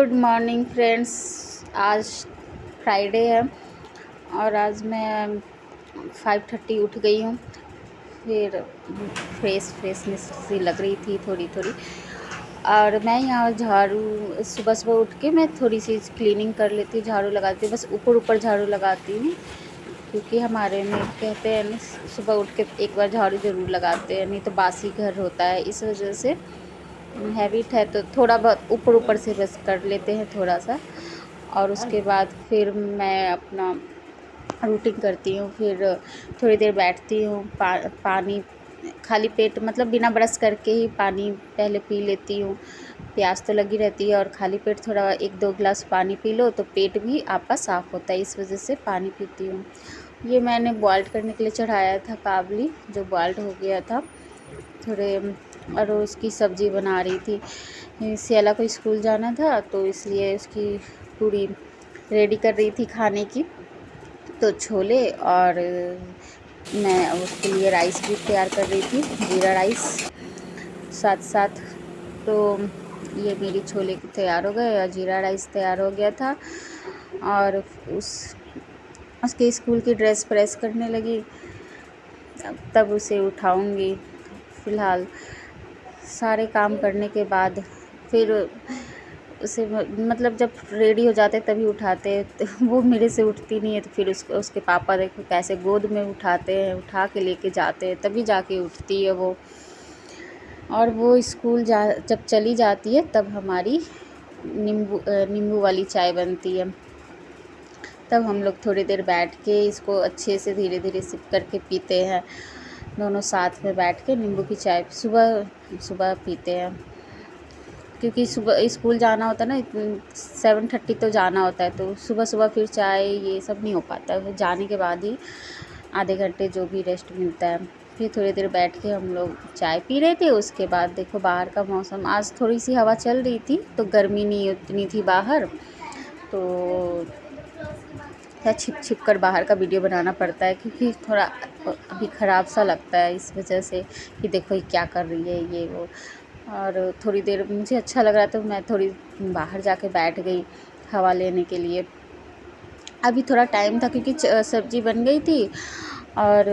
Good morning friends. आज Friday है और आज मैं 5:30 उठ गई हूँ। फिर फ्रेशनेस सी लग रही थी थोड़ी थोड़ी। और मैं यहाँ झाड़ू सुबह सुबह उठ के मैं थोड़ी सी क्लीनिंग कर लेती हूँ, झाड़ू लगाती हूँ। बस ऊपर ऊपर झाड़ू लगाती हूँ क्योंकि हमारे में कहते हैं सुबह उठ के एक बार झाड़ू ज़रूर लगाते हैं, नहीं तो बासी घर होता है। इस वजह से हैबिट है तो थोड़ा बहुत ऊपर ऊपर से बस कर लेते हैं थोड़ा सा। और उसके बाद फिर मैं अपना रूटीन करती हूँ। फिर थोड़ी देर बैठती हूँ, पानी खाली पेट मतलब बिना ब्रश करके ही पानी पहले पी लेती हूँ। प्यास तो लगी रहती है और खाली पेट थोड़ा 1-2 गिलास पानी पी लो तो पेट भी आपका साफ़ होता है, इस वजह से पानी पीती हूँ। ये मैंने बॉइल्ड करने के लिए चढ़ाया था काबली, जो बॉइल्ड हो गया था थोड़े, और उसकी सब्ज़ी बना रही थी। सियाला को स्कूल जाना था तो इसलिए उसकी पूरी रेडी कर रही थी खाने की। तो छोले और मैं उसके लिए राइस भी तैयार कर रही थी, जीरा राइस साथ साथ। तो ये मेरी छोले तैयार हो गए और जीरा राइस तैयार हो गया था। और उसके स्कूल की ड्रेस प्रेस करने लगी, तब उसे उठाऊंगी। फ़िलहाल सारे काम करने के बाद फिर उसे मतलब जब रेडी हो जाते तभी उठाते हैं, तो वो मेरे से उठती नहीं है। तो फिर उसके पापा देखो कैसे गोद में उठाते हैं, उठा के लेके जाते हैं तभी जाके उठती है वो। और वो स्कूल जब चली जाती है तब हमारी नींबू वाली चाय बनती है। तब हम लोग थोड़ी देर बैठ के इसको अच्छे से धीरे धीरे सिप करके पीते हैं, दोनों साथ में बैठ के नींबू की चाय सुबह सुबह पीते हैं। क्योंकि सुबह स्कूल जाना होता है ना, 7:30 तो जाना होता है, तो सुबह सुबह फिर चाय ये सब नहीं हो पाता है। फिर जाने के बाद ही आधे घंटे जो भी रेस्ट मिलता है। फिर थोड़ी देर बैठ के हम लोग चाय पी रहे थे। उसके बाद देखो बाहर का मौसम, आज थोड़ी सी हवा चल रही थी तो गर्मी नहीं उतनी थी बाहर, तो क्या छिप छिप कर बाहर का वीडियो बनाना पड़ता है क्योंकि थोड़ा अभी ख़राब सा लगता है, इस वजह से कि देखो ये क्या कर रही है ये वो। और थोड़ी देर मुझे अच्छा लग रहा था तो मैं थोड़ी बाहर जाके बैठ गई हवा लेने के लिए। अभी थोड़ा टाइम था क्योंकि सब्ज़ी बन गई थी और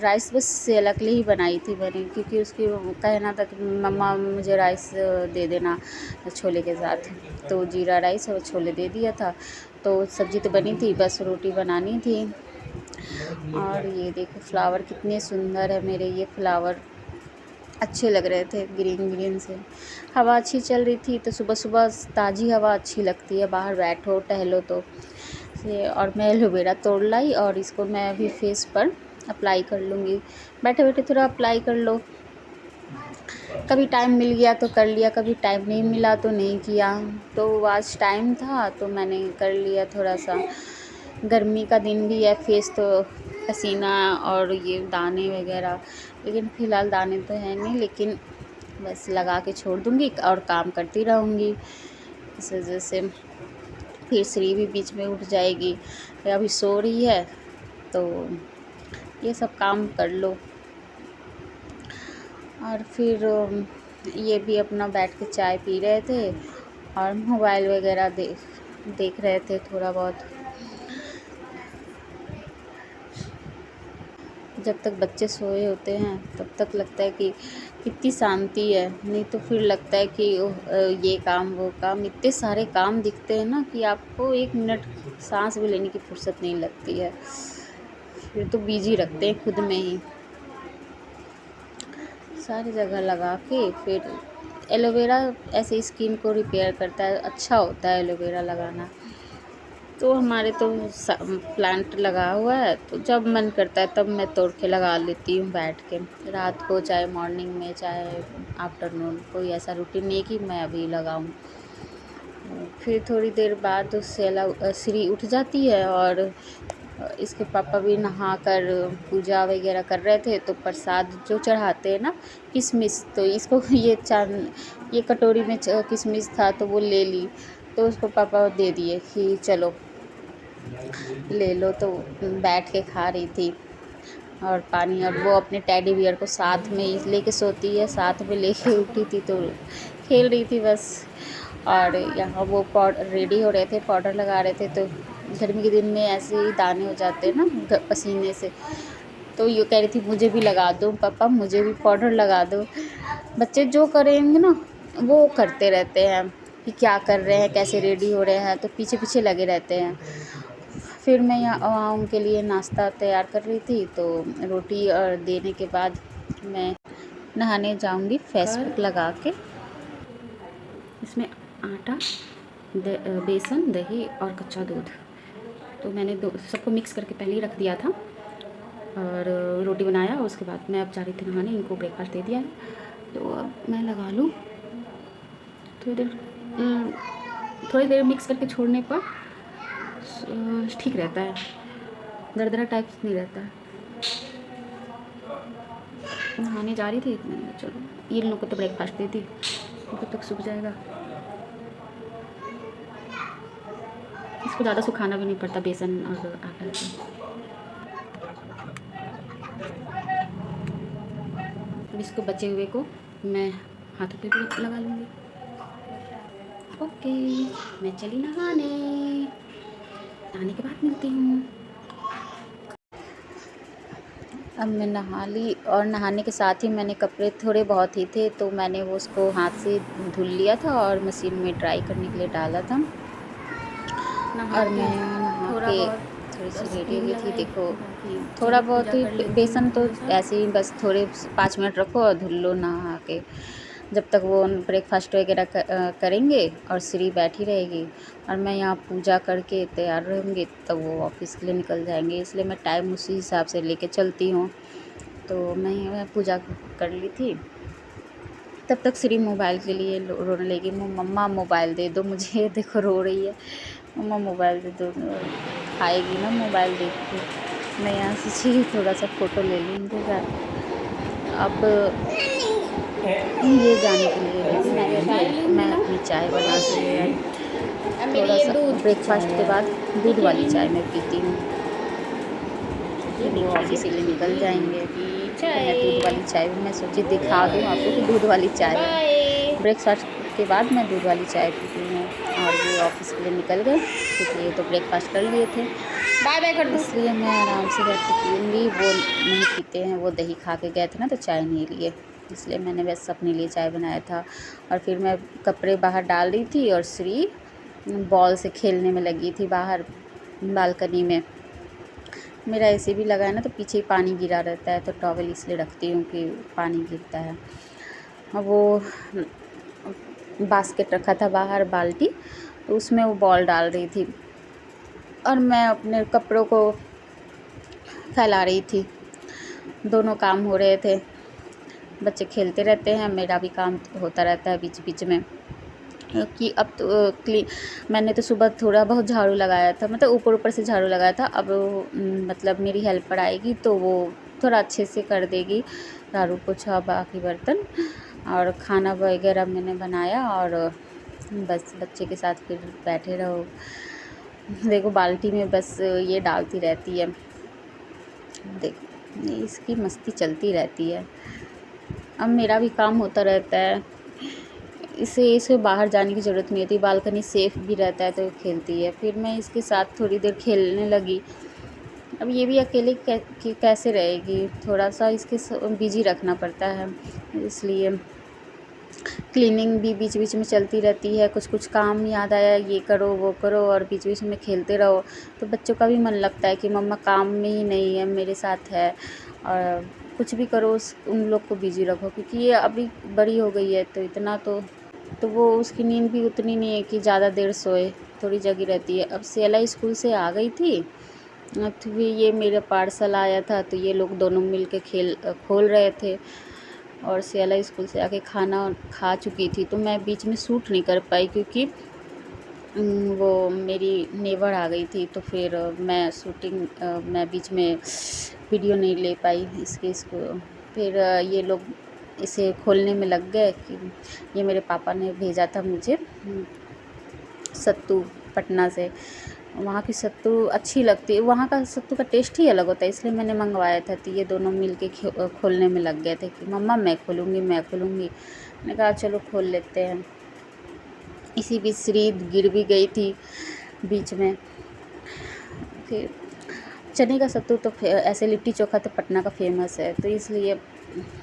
राइस बस सेला के लिए ही बनाई थी मैंने, क्योंकि उसकी कहना था कि मम्मा मुझे राइस दे देना छोले के साथ। तो जीरा राइस और छोले दे दिया था। तो सब्ज़ी तो बनी थी, बस रोटी बनानी थी। और ये देखो फ्लावर कितने सुंदर है मेरे, ये फ्लावर अच्छे लग रहे थे ग्रीन ग्रीन से। हवा अच्छी चल रही थी तो सुबह सुबह ताज़ी हवा अच्छी लगती है, बाहर बैठो टहलो तो से। और मैं एलोवेरा तोड़ लाई और इसको मैं अभी फेस पर अप्लाई कर लूँगी। बैठे बैठे थोड़ा अप्लाई कर लो, कभी टाइम मिल गया तो कर लिया, कभी टाइम नहीं मिला तो नहीं किया। तो आज टाइम था तो मैंने कर लिया थोड़ा सा। गर्मी का दिन भी है, फेस तो पसीना और ये दाने वगैरह, लेकिन फ़िलहाल दाने तो है नहीं, लेकिन बस लगा के छोड़ दूँगी और काम करती रहूँगी। इस वजह से फिर श्री भी बीच में उठ जाएगी, अभी सो रही है तो ये सब काम कर लो। और फिर ये भी अपना बैठ के चाय पी रहे थे और मोबाइल वगैरह देख रहे थे थोड़ा बहुत। जब तक बच्चे सोए होते हैं तब तक लगता है कि कितनी शांति है, नहीं तो फिर लगता है कि ये काम वो काम, इतने सारे काम दिखते हैं ना कि आपको 1 मिनट सांस भी लेने की फुर्सत नहीं लगती है। फिर तो बिजी रखते हैं खुद में ही सारी जगह लगा के। फिर एलोवेरा ऐसे स्किन को रिपेयर करता है, अच्छा होता है एलोवेरा लगाना। तो हमारे तो प्लांट लगा हुआ है, तो जब मन करता है तब मैं तोड़ के लगा लेती हूँ बैठ के, रात को चाहे मॉर्निंग में चाहे आफ्टरनून। कोई ऐसा रूटीन नहीं कि मैं अभी लगाऊँ। फिर थोड़ी देर बाद श्री उठ जाती है और इसके पापा भी नहा कर पूजा वगैरह कर रहे थे। तो प्रसाद जो चढ़ाते हैं ना, किशमिश, तो इसको ये कटोरी में किशमिश था तो वो ले ली, तो उसको पापा दे दिए कि चलो ले लो। तो बैठ के खा रही थी और पानी, और वो अपने टेडी बियर को साथ में लेके सोती है, साथ में लेके उठी थी तो खेल रही थी बस। और यहाँ वो रेडी हो रहे थे, पाउडर लगा रहे थे। तो गर्मी के दिन में ऐसे ही दाने हो जाते हैं ना पसीने से, तो ये कह रही थी मुझे भी लगा दो पापा, मुझे भी पाउडर लगा दो। बच्चे जो करेंगे ना वो करते रहते हैं कि क्या कर रहे हैं, कैसे रेडी हो रहे हैं, तो पीछे पीछे लगे रहते हैं। फिर मैं यहाँ उनके लिए नाश्ता तैयार कर रही थी, तो रोटी और देने के बाद मैं नहाने जाऊंगी फेस पैक लगा के। इसमें आटा, बेसन, दही और कच्चा दूध, तो मैंने सबको मिक्स करके पहले ही रख दिया था और रोटी बनाया। उसके बाद मैं अब जा रही थी नहाने, इनको ब्रेकफास्ट दे दिया है। तो अब मैं लगा लूँ थोड़ी देर मिक्स करके छोड़ने पर ठीक रहता है, दरदरा टाइप नहीं रहता है। नहाने जा रही थी, मैंने चलो ये लोग को तो ब्रेकफास्ट दे दी, तब तक सूख जाएगा। इसको ज़्यादा सुखाना भी नहीं पड़ता बेसन और आटा को। अब इसको बचे हुए को मैं हाथों पे भी लगा लूँगी। ओके, मैं चली नहाने के बाद मिलती हूँ। अब मैं नहा ली और नहाने के साथ ही मैंने कपड़े थोड़े बहुत ही थे, तो मैंने वो उसको हाथ से धुल लिया था और मशीन में ड्राई करने के लिए डाला था। और मैं नहा के थोड़ी सी रेडी हुई थी। देखो थोड़ा बहुत ही बेसन तो ऐसे ही बस थोड़े 5 मिनट रखो और धुल लो नहा के, जब तक वो ब्रेकफास्ट वगैरह करेंगे और श्री बैठी रहेगी और मैं यहाँ पूजा करके तैयार रहूँगी, तब वो ऑफिस के लिए निकल जाएंगे। इसलिए मैं टाइम उसी हिसाब से लेके चलती हूँ। तो मैं पूजा कर ली थी, तब तक श्री मोबाइल के लिए रोने लगी, मम्मा मोबाइल दे दो मुझे। देखो रो रही है, मम्मा मोबाइल दे दो। खाएगी ना मोबाइल देख के। मैं यहाँ से छी थोड़ा सा फ़ोटो ले लूँ उनके साथ। अब ये जाने के लिए मैं अपनी चाय बना के थोड़ा सा ब्रेकफास्ट के बाद दूध वाली चाय मैं पीती हूँ। वो ऑफिस के लिए निकल जाएंगे, तो मैं दूध वाली चाय भी मैं सोची दिखा दूँ आपको कि दूध वाली चाय है। ब्रेकफास्ट के बाद मैं दूध वाली चाय पीती हूँ और ये ऑफिस के लिए निकल गए क्योंकि ये तो ब्रेकफास्ट कर लिए थे। बाय बाय कर दो, इसलिए मैं आराम से बैठ के पीऊँगी। वो नहीं पीते हैं, वो दही खा के गए थे ना, तो चाय नहीं लिए, इसलिए मैंने बस अपने लिए चाय बनाया था। और फिर मैं कपड़े बाहर डाल रही थी और श्री बॉल से खेलने में लगी थी बाहर बालकनी में। मेरा एसी भी लगा है ना, तो पीछे ही पानी गिरा रहता है, तो टॉवल इसलिए रखती हूँ कि पानी गिरता है। वो बास्केट रखा था बाहर, बाल्टी, तो उसमें वो बॉल डाल रही थी और मैं अपने कपड़ों को फैला रही थी। दोनों काम हो रहे थे। बच्चे खेलते रहते हैं, मेरा भी काम होता रहता है बीच बीच में। कि अब तो मैंने तो सुबह थोड़ा बहुत झाड़ू लगाया था, मतलब ऊपर ऊपर से झाड़ू लगाया था। अब मतलब मेरी हेल्पर आएगी तो वो थोड़ा अच्छे से कर देगी झाड़ू पोछा बाकी बर्तन। और खाना वगैरह मैंने बनाया और बस बच्चे के साथ फिर बैठे रहो। देखो बाल्टी में बस ये डालती रहती है, देखो इसकी मस्ती चलती रहती है। अब मेरा भी काम होता रहता है, इसे बाहर जाने की ज़रूरत नहीं होती, बालकनी सेफ़ भी रहता है तो खेलती है। फिर मैं इसके साथ थोड़ी देर खेलने लगी। अब ये भी अकेले कैसे रहेगी, थोड़ा सा इसके बिजी रखना पड़ता है, इसलिए क्लीनिंग भी बीच बीच में चलती रहती है। कुछ कुछ काम याद आया, ये करो वो करो, और बीच बीच में खेलते रहो, तो बच्चों का भी मन लगता है कि मम्मा काम में ही नहीं है, मेरे साथ है। और कुछ भी करो उन लोग को बिजी रखो, क्योंकि ये अभी बड़ी हो गई है, तो इतना तो वो उसकी नींद भी उतनी नहीं है कि ज़्यादा देर सोए, थोड़ी जगी रहती है। अब सेला स्कूल से आ गई थी, तो ये मेरा पार्सल आया था, तो ये लोग दोनों मिल के खोल रहे थे। और सेला स्कूल से आके खाना खा चुकी थी, तो मैं बीच में शूट नहीं कर पाई क्योंकि वो मेरी नेबर आ गई थी, तो फिर मैं बीच में वीडियो नहीं ले पाई इसको। फिर ये लोग इसे खोलने में लग गए कि ये मेरे पापा ने भेजा था मुझे सत्तू पटना से। वहाँ की सत्तू अच्छी लगती है, वहाँ का सत्तू का टेस्ट ही अलग होता है, इसलिए मैंने मंगवाया था। तो ये दोनों मिल के खोलने में लग गए थे कि मम्मा मैं खोलूँगी। मैंने कहा चलो खोल लेते हैं। इसी बीच श्री गिर भी गई थी बीच में। फिर चने का सत्तू तो ऐसे लिट्टी चोखा तो पटना का फेमस है, तो इसलिए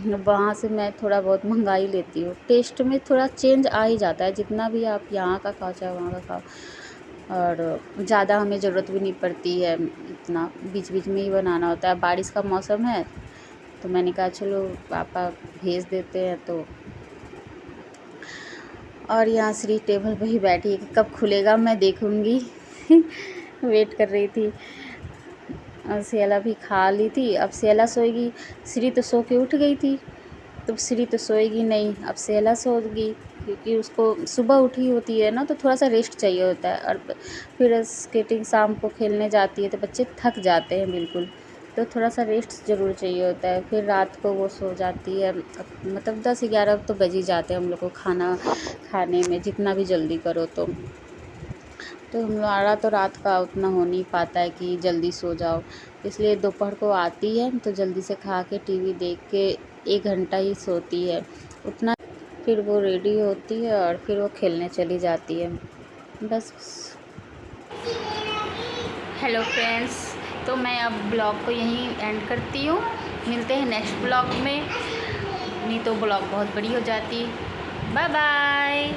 वहाँ से मैं थोड़ा बहुत मंगा ही लेती हूँ। टेस्ट में थोड़ा चेंज आ ही जाता है, जितना भी आप यहाँ का खाओ चाहे वहाँ का खाओ, और ज़्यादा हमें ज़रूरत भी नहीं पड़ती है इतना, बीच बीच में ही बनाना होता है। बारिश का मौसम है तो मैंने कहा चलो पापा भेज देते हैं। तो और यहाँ श्री टेबल पे ही बैठी है कि कब खुलेगा मैं देखूँगी वेट कर रही थी। और सियाला भी खा ली थी, अब सियाला सोएगी। श्री तो सो के उठ गई थी, तो श्री तो सोएगी नहीं, अब सियाला सोएगी, क्योंकि उसको सुबह उठी होती है ना, तो थोड़ा सा रेस्ट चाहिए होता है। और फिर स्केटिंग शाम को खेलने जाती है तो बच्चे थक जाते हैं बिल्कुल, तो थोड़ा सा रेस्ट ज़रूर चाहिए होता है। फिर रात को वो सो जाती है, मतलब 10-11 तो बज ही जाते हैं हम लोग को खाना खाने में, जितना भी जल्दी करो तो हमारा तो रात का उतना हो नहीं पाता है कि जल्दी सो जाओ, इसलिए दोपहर को आती है तो जल्दी से खा के टीवी देख के 1 घंटा ही सोती है उतना। फिर वो रेडी होती है और फिर वो खेलने चली जाती है बस। हेलो फ्रेंड्स, तो मैं अब ब्लॉग को यहीं एंड करती हूँ, मिलते हैं नेक्स्ट ब्लॉग में, नहीं तो ब्लॉग बहुत बड़ी हो जाती। Bye bye.